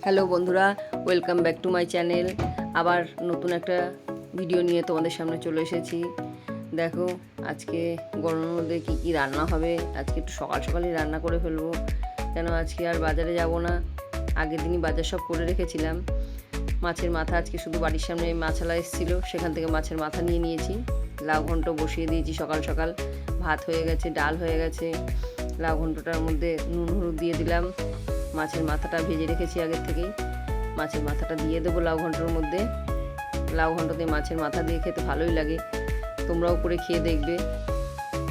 Hello বন্ধুরা, welcome back to my channel. আবার নতুন একটা ভিডিও নিয়ে তোমাদের সামনে চলে এসেছি। দেখো আজকে গরমের মধ্যে কী কী রান্না হবে। আজকে একটু সকাল সকালই রান্না করে ফেলবো, কেন আজকে আর বাজারে যাব না। আগের দিনই বাজার সব করে রেখেছিলাম। মাছের মাথা আজকে শুধু বাড়ির সামনে মাছালা এসেছিলো, সেখান থেকে মাছের মাথা নিয়ে নিয়েছি। লাউ ঘন্ট বসিয়ে দিয়েছি সকাল সকাল। ভাত হয়ে গেছে, ডাল হয়ে গেছে। লাউ ঘন্টটার মধ্যে নুন হলুদ দিয়ে দিলাম। মাছের মাথাটা ভেজে রেখেছি আগের থেকেই। মাছের মাথাটা দিয়ে দেবো লাউ ঘন্টর মধ্যে। লাউ ঘন্ট দিয়ে মাছের মাথা দিয়ে খেতে ভালোই লাগে, তোমরাও করে খেয়ে দেখবে।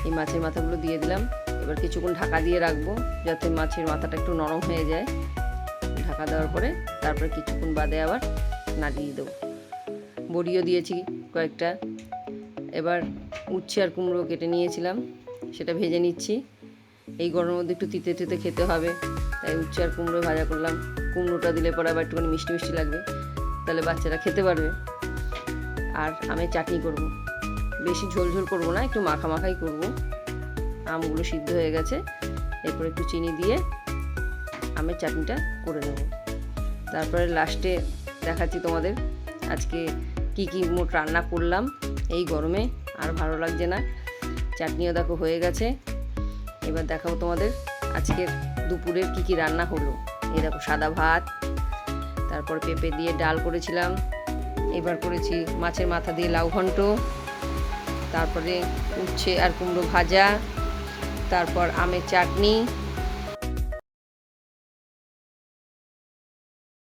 এই মাছের মাথাগুলো দিয়ে দিলাম। এবার কিছুক্ষণ ঢাকা দিয়ে রাখবো যাতে মাছের মাথাটা একটু নরম হয়ে যায়। ঢাকা দেওয়ার পরে তারপরে কিছুক্ষণ বাদে আবার নাড়িয়ে দেবো। বড়িও দিয়েছি কয়েকটা। এবার উচ্ছে আর কুমড়ো কেটে নিয়েছিলাম, সেটা ভেজে নিচ্ছি। এই গরমের মধ্যে একটু তিতে তিতে খেতে হবে, তাই উচ্ছে আর কুমড়ো ভাজা করলাম। কুমড়োটা দিলে পরে আবার একটুখানি মিষ্টি মিষ্টি লাগবে, তাহলে বাচ্চারা খেতে পারবে। আর আমের চাটনি করব, বেশি ঝোল ঝোল করবো না, একটু মাখা মাখাই করব। আমগুলো সিদ্ধ হয়ে গেছে, এরপর একটু চিনি দিয়ে আমের চাটনিটা করে নেব। তারপরে লাস্টে দেখাচ্ছি তোমাদের আজকে কি কি মোট রান্না করলাম। এই গরমে আর ভালো লাগছে না। চাটনিও দেখো হয়ে গেছে। এবার দেখাবো তোমাদের আজকের দুপুরের কি কি রান্না হলো। এই দেখো সাদা ভাত, তারপর পেঁপে দিয়ে ডাল করেছিলাম। এবার করেছি মাছের মাথা দিয়ে লাউ ঘন্ট, তারপরে উচ্ছে আর কুমড়ো ভাজা, তারপর আমের চাটনি,